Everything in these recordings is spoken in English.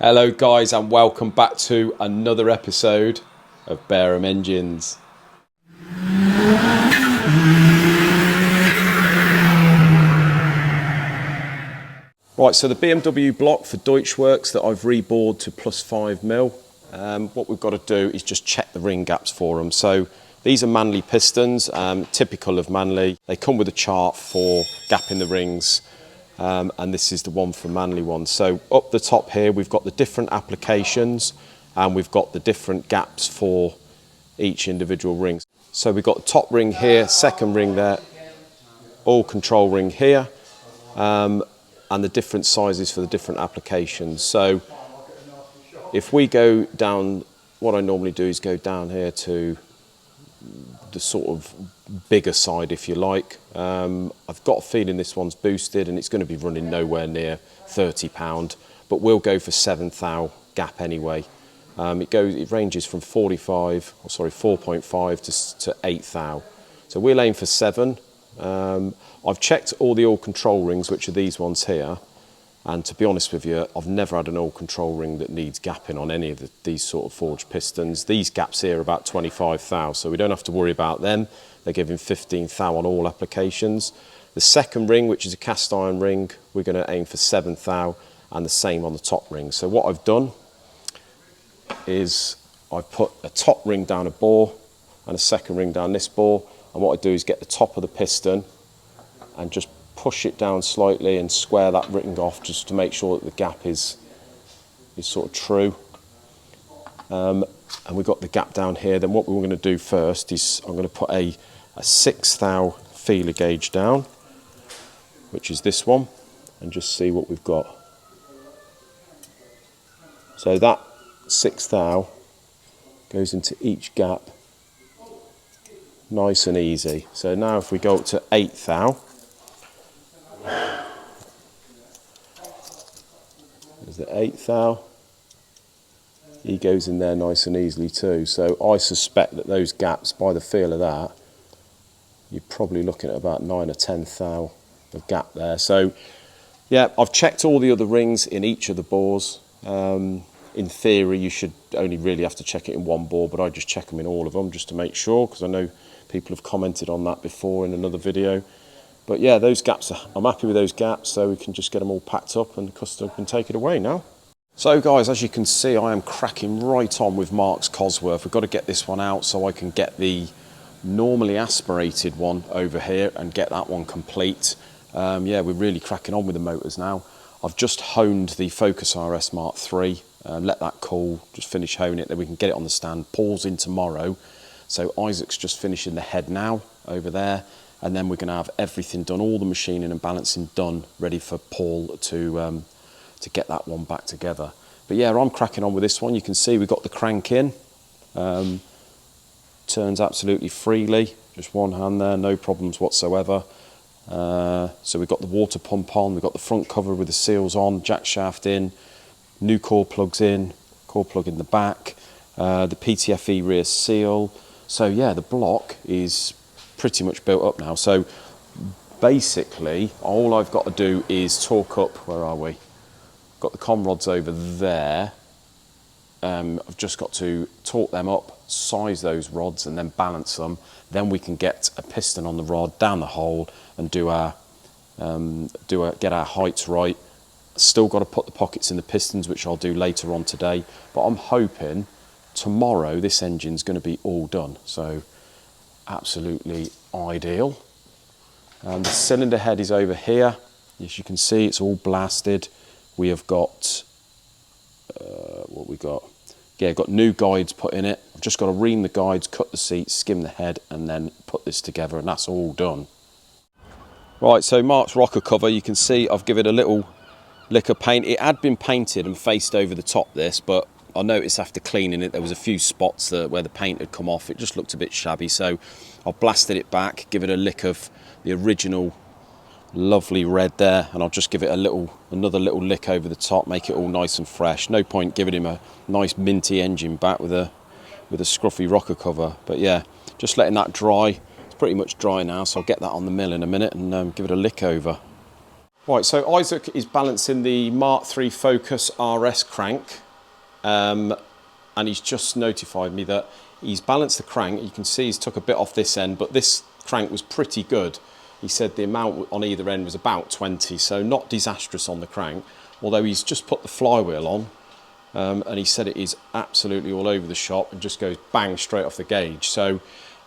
Hello guys, and welcome back to another episode of Bareham Engines. Right, so the BMW block for Deutschwerks that I've rebored to +5mm. What we've got to do is just check the ring gaps for them. So these are Manley pistons, typical of Manley. They come with a chart for gap in the rings. And this is the one for Manley one. So up the top here, we've got the different applications and we've got the different gaps for each individual ring. So we've got the top ring here, second ring there, all control ring here, and the different sizes for the different applications. So if we go down, what I normally do is go down here to the sort of bigger side, if you like. I've got a feeling this one's boosted and it's going to be running nowhere near £30, but we'll go for 7 thou gap anyway. It ranges from 4.5 to 8 thou. So we'll aim for 7. I've checked all the oil control rings, which are these ones here. And to be honest with you, I've never had an oil control ring that needs gapping on any of these sort of forged pistons. These gaps here are about 25 thou, so we don't have to worry about them. They're giving 15 thou on all applications. The second ring, which is a cast iron ring, we're going to aim for 7 thou, and the same on the top ring. So what I've done is I've put a top ring down a bore and a second ring down this bore, and what I do is get the top of the piston and just push it down slightly and square that ring off just to make sure that the gap is sort of true. And we've got the gap down here. Then what we're going to do first is I'm going to put a 6 thou feeler gauge down, which is this one, and just see what we've got. So that 6 thou goes into each gap nice and easy. So now if we go up to 8 thou, there's the 8 thou. He goes in there nice and easily too. So I suspect that those gaps, by the feel of that, you're probably looking at about 9 or 10 thou of gap there. So yeah, I've checked all the other rings in each of the bores. In theory, you should only really have to check it in one bore, but I just check them in all of them just to make sure, because I know people have commented on that before in another video. But yeah, those gaps, I'm happy with those gaps, so we can just get them all packed up and the customer can take it away now. So guys, as you can see, I am cracking right on with Mark's Cosworth. We've got to get this one out so I can get the normally aspirated one over here and get that one complete. Yeah, we're really cracking on with the motors now. I've just honed the Focus RS Mark III, let that cool, just finish honing it, then we can get it on the stand. Paul's in tomorrow, so Isaac's just finishing the head now over there. And then we're going to have everything done, all the machining and balancing done, ready for Paul to get that one back together. But yeah, I'm cracking on with this one. You can see we've got the crank in. Turns absolutely freely, just one hand there, no problems whatsoever. So we've got the water pump on, we've got the front cover with the seals on, jack shaft in, new core plugs in, core plug in the back, the PTFE rear seal. So yeah, the block is pretty much built up now. So basically all I've got to do is torque up, where are we? Got the com rods over there. I've just got to torque them up, size those rods and then balance them. Then we can get a piston on the rod down the hole and get our heights right. Still got to put the pockets in the pistons, which I'll do later on today, but I'm hoping tomorrow this engine's going to be all done. So absolutely ideal. The cylinder head is over here. As you can see, it's all blasted. We have got what we got. Yeah, got new guides put in it. I've just got to ream the guides, cut the seats, skim the head, and then put this together, and that's all done. Right, so Mark's rocker cover, you can see I've given it a little lick of paint. It had been painted and faced over the top this, but I noticed after cleaning it there was a few spots where the paint had come off. It just looked a bit shabby, so I blasted it back, give it a lick of the original lovely red there, and I'll just give it another little lick over the top, make it all nice and fresh. No point giving him a nice minty engine back with a scruffy rocker cover. But yeah, just letting that dry. It's pretty much dry now, so I'll get that on the mill in a minute and give it a lick over. Right, so Isaac is balancing the Mark III Focus RS crank, and he's just notified me that he's balanced the crank. You can see he's took a bit off this end, but this crank was pretty good. He said the amount on either end was about 20, so not disastrous on the crank, although he's just put the flywheel on, and he said it is absolutely all over the shop and just goes bang straight off the gauge. So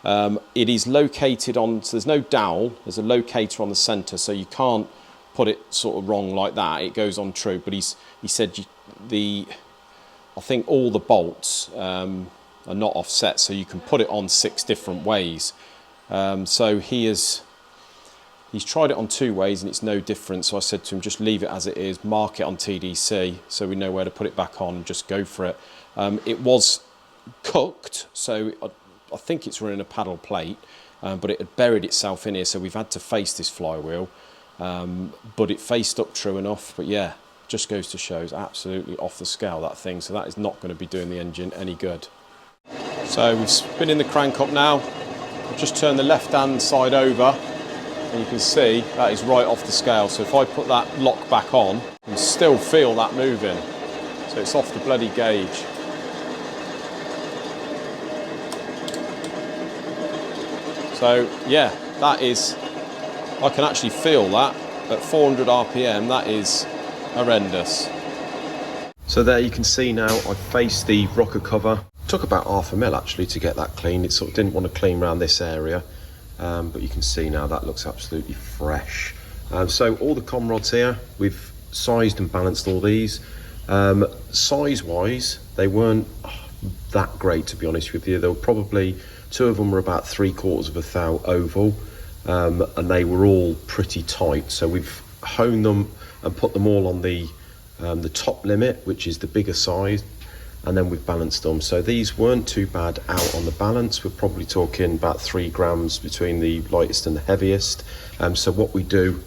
it is located on, so there's no dowel, there's a locator on the centre, so you can't put it sort of wrong like that. It goes on true, but he said I think all the bolts are not offset, so you can put it on 6 different ways. So he's tried it on 2 ways and it's no different. So I said to him, just leave it as it is, mark it on TDC so we know where to put it back on and just go for it. It was cooked, so I think it's running a paddle plate, but it had buried itself in here, so we've had to face this flywheel. But it faced up true enough. But yeah, just goes to show it's absolutely off the scale, that thing. So that is not going to be doing the engine any good. So we're spinning the crank up now. I've just turned the left hand side over and you can see that is right off the scale. So if I put that lock back on, you can still feel that moving. So it's off the bloody gauge. So yeah, that is, I can actually feel that at 400 RPM. That is horrendous. So there you can see now I've faced the rocker cover. Took about half a mil actually to get that clean. It sort of didn't want to clean around this area, but you can see now that looks absolutely fresh. So all the com rods here, we've sized and balanced all these. Size wise, they weren't that great, to be honest with you. There were probably 2 of them were about 3/4 of a thou oval. And they were all pretty tight, so we've honed them and put them all on the top limit, which is the bigger size, and then we've balanced them. So these weren't too bad out on the balance. We're probably talking about 3 grams between the lightest and the heaviest. So what we do,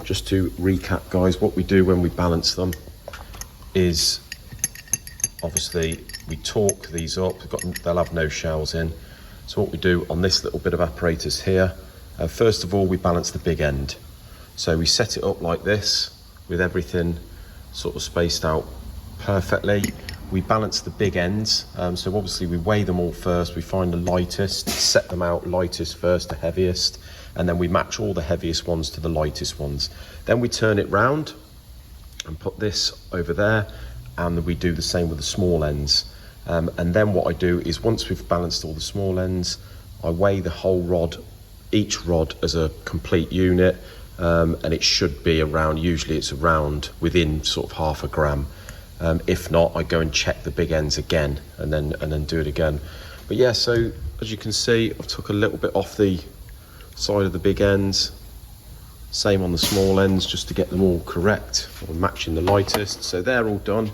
just to recap guys, what we do when we balance them is obviously we torque these up. They'll have no shells in. So what we do on this little bit of apparatus here, first of all, we balance the big end. So we set it up like this with everything sort of spaced out perfectly. We balance the big ends. So obviously we weigh them all first. We find the lightest, set them out lightest first to heaviest, and then we match all the heaviest ones to the lightest ones. Then we turn it round and put this over there, and we do the same with the small ends. And then what I do is once we've balanced all the small ends, I weigh the whole rod, each rod as a complete unit, and it should be around, usually it's around within sort of 0.5 gram. If not, I go and check the big ends again and then do it again. But yeah, so as you can see, I've took a little bit off the side of the big ends, same on the small ends, just to get them all correct or matching the lightest. So they're all done.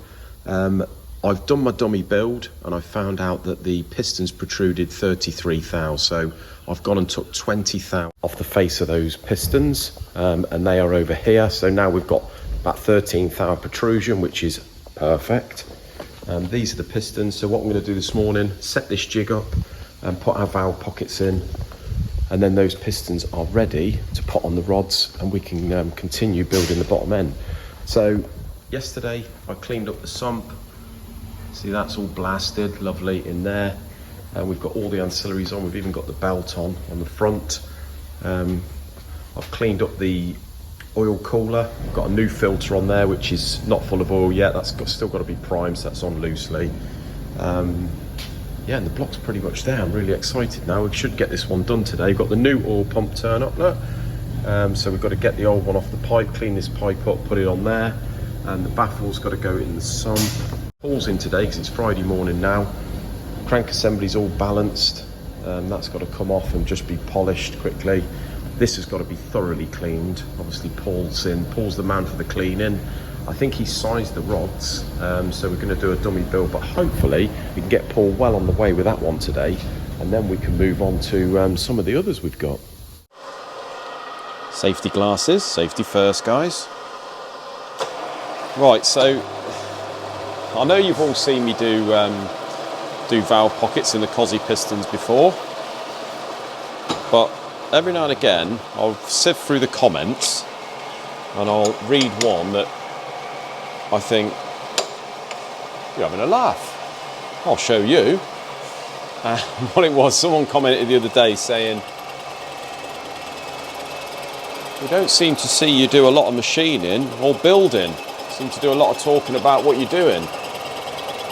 I've done my dummy build and I found out that the pistons protruded 33 thou, so I've gone and took 20 thou off the face of those pistons, and they are over here. So now we've got about 13 thou protrusion, which is perfect. These are the pistons. So what I'm going to do this morning, set this jig up and put our valve pockets in, and then those pistons are ready to put on the rods and we can continue building the bottom end. So yesterday I cleaned up the sump. See, that's all blasted, lovely in there. And we've got all the ancillaries on. We've even got the belt on the front. I've cleaned up the oil cooler. I've got a new filter on there, which is not full of oil yet. Still got to be primed, so that's on loosely. Yeah, and the block's pretty much there. I'm really excited now. We should get this one done today. We've got the new oil pump turn up, look. So we've got to get the old one off the pipe, clean this pipe up, put it on there. And the baffle's got to go in the sump. Paul's in today because it's Friday morning now. Crank assembly's all balanced. That's got to come off and just be polished quickly. This has got to be thoroughly cleaned. Obviously Paul's in. Paul's the man for the cleaning. I think he sized the rods, so we're going to do a dummy build, but hopefully we can get Paul well on the way with that one today, and then we can move on to some of the others we've got. Safety glasses, safety first guys. Right, so I know you've all seen me do valve pockets in the Cosy pistons before, but every now and again I'll sift through the comments and I'll read one that I think you're having a laugh. I'll show you. What it was, someone commented the other day saying, we don't seem to see you do a lot of machining or building. You seem to do a lot of talking about what you're doing.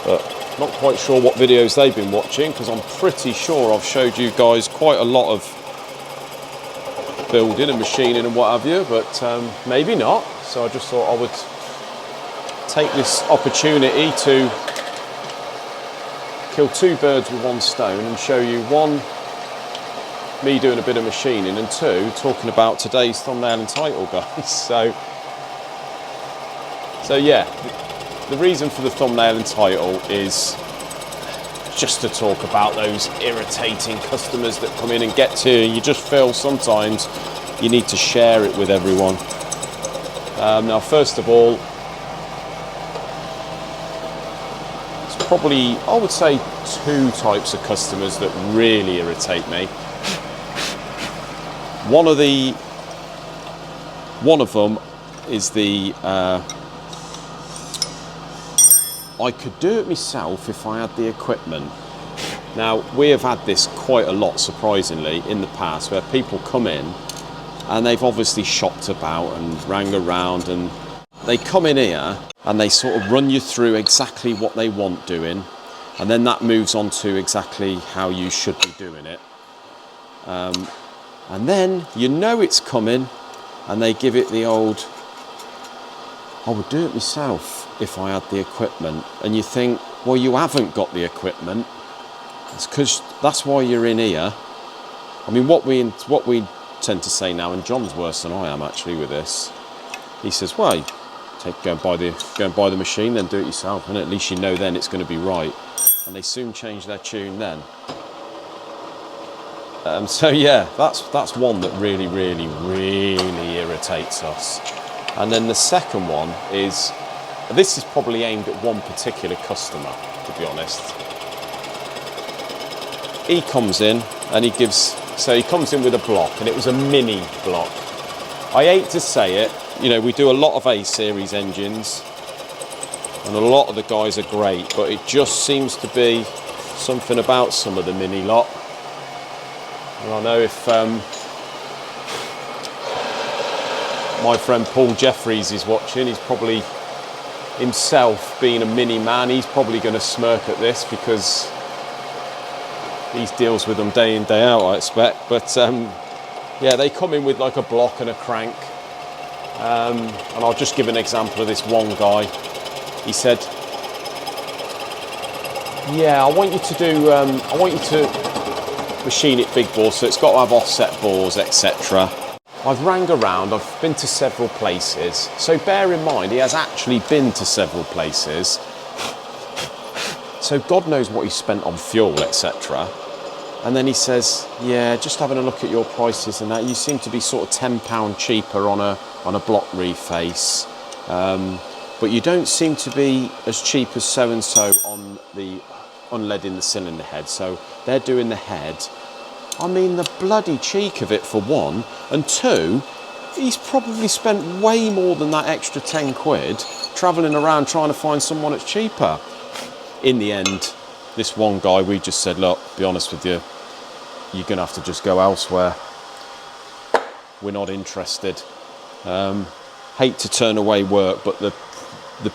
But not quite sure what videos they've been watching, because I'm pretty sure I've showed you guys quite a lot of building and machining and what have you, but maybe not. So I just thought I would take this opportunity to kill two birds with one stone and show you, one, me doing a bit of machining, and two, talking about today's thumbnail and title, guys. So yeah, the reason for the thumbnail and title is just to talk about those irritating customers that come in and get to you. You just feel sometimes you need to share it with everyone. Now, first of all, it's probably, I would say, two types of customers that really irritate me. One of them is the I could do it myself if I had the equipment. Now, we have had this quite a lot, surprisingly, in the past, where people come in and they've obviously shopped about and rang around, and they come in here and they sort of run you through exactly what they want doing, and then that moves on to exactly how you should be doing it. And then you know it's coming, and they give it the old, I would do it myself if I had the equipment. And you think, well, you haven't got the equipment. It's because that's why you're in here. I mean, what we tend to say now, and John's worse than I am actually with this. He says, well, go and buy the machine, then do it yourself, and at least you know then it's going to be right. And they soon change their tune then. So yeah, that's one that really, really, really irritates us. And then the second one is, this is probably aimed at one particular customer, to be honest. He comes in and he comes in with a block, and it was a mini block. I hate to say it, you know, we do a lot of A-series engines, and a lot of the guys are great, but it just seems to be something about some of the mini lot. And I know if my friend Paul Jeffries is watching, he's probably himself being a mini man, he's probably going to smirk at this, because he deals with them day in, day out, I expect. But yeah, they come in with like a block and a crank. And I'll just give an example of this one guy. He said, yeah, I want you to machine it big bore, so it's got to have offset bores, etc. I've rang around, I've been to several places, so bear in mind he has actually been to several places, so God knows what he spent on fuel, etc. And then he says, yeah, just having a look at your prices and that, you seem to be sort of £10 cheaper on a block reface, but you don't seem to be as cheap as so-and-so on the unleading the cylinder head. So they're doing the head. I mean, the bloody cheek of it, for one, and two, he's probably spent way more than that extra 10 quid travelling around trying to find someone that's cheaper. In the end, this one guy, we just said, look, be honest with you, you're going to have to just go elsewhere. We're not interested. Hate to turn away work, but the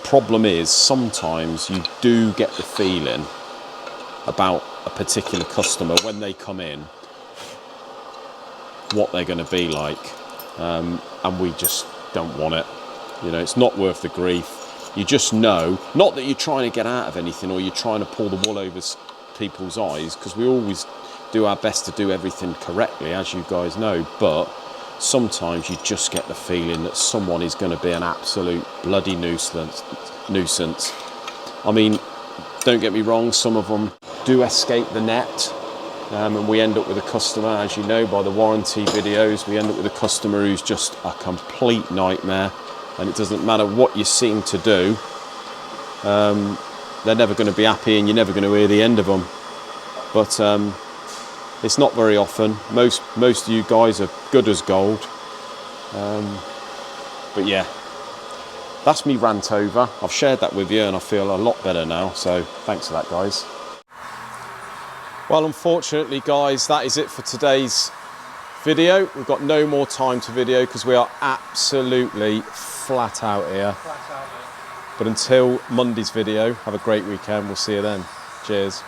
problem is sometimes you do get the feeling about a particular customer when they come in, what they're going to be like, and we just don't want it. You know, it's not worth the grief. You just know, not that you're trying to get out of anything or you're trying to pull the wool over people's eyes, because we always do our best to do everything correctly, as you guys know, but sometimes you just get the feeling that someone is going to be an absolute bloody nuisance. I mean, don't get me wrong, some of them do escape the net, and we end up with a customer, as you know by the warranty videos, we end up with a customer who's just a complete nightmare, and it doesn't matter what you seem to do, they're never going to be happy, and you're never going to hear the end of them. But it's not very often. Most of you guys are good as gold. But yeah, that's me rant over. I've shared that with you and I feel a lot better now. So thanks for that, guys. Well, unfortunately, guys, that is it for today's video. We've got no more time to video because we are absolutely flat out here. But until Monday's video, have a great weekend. We'll see you then. Cheers.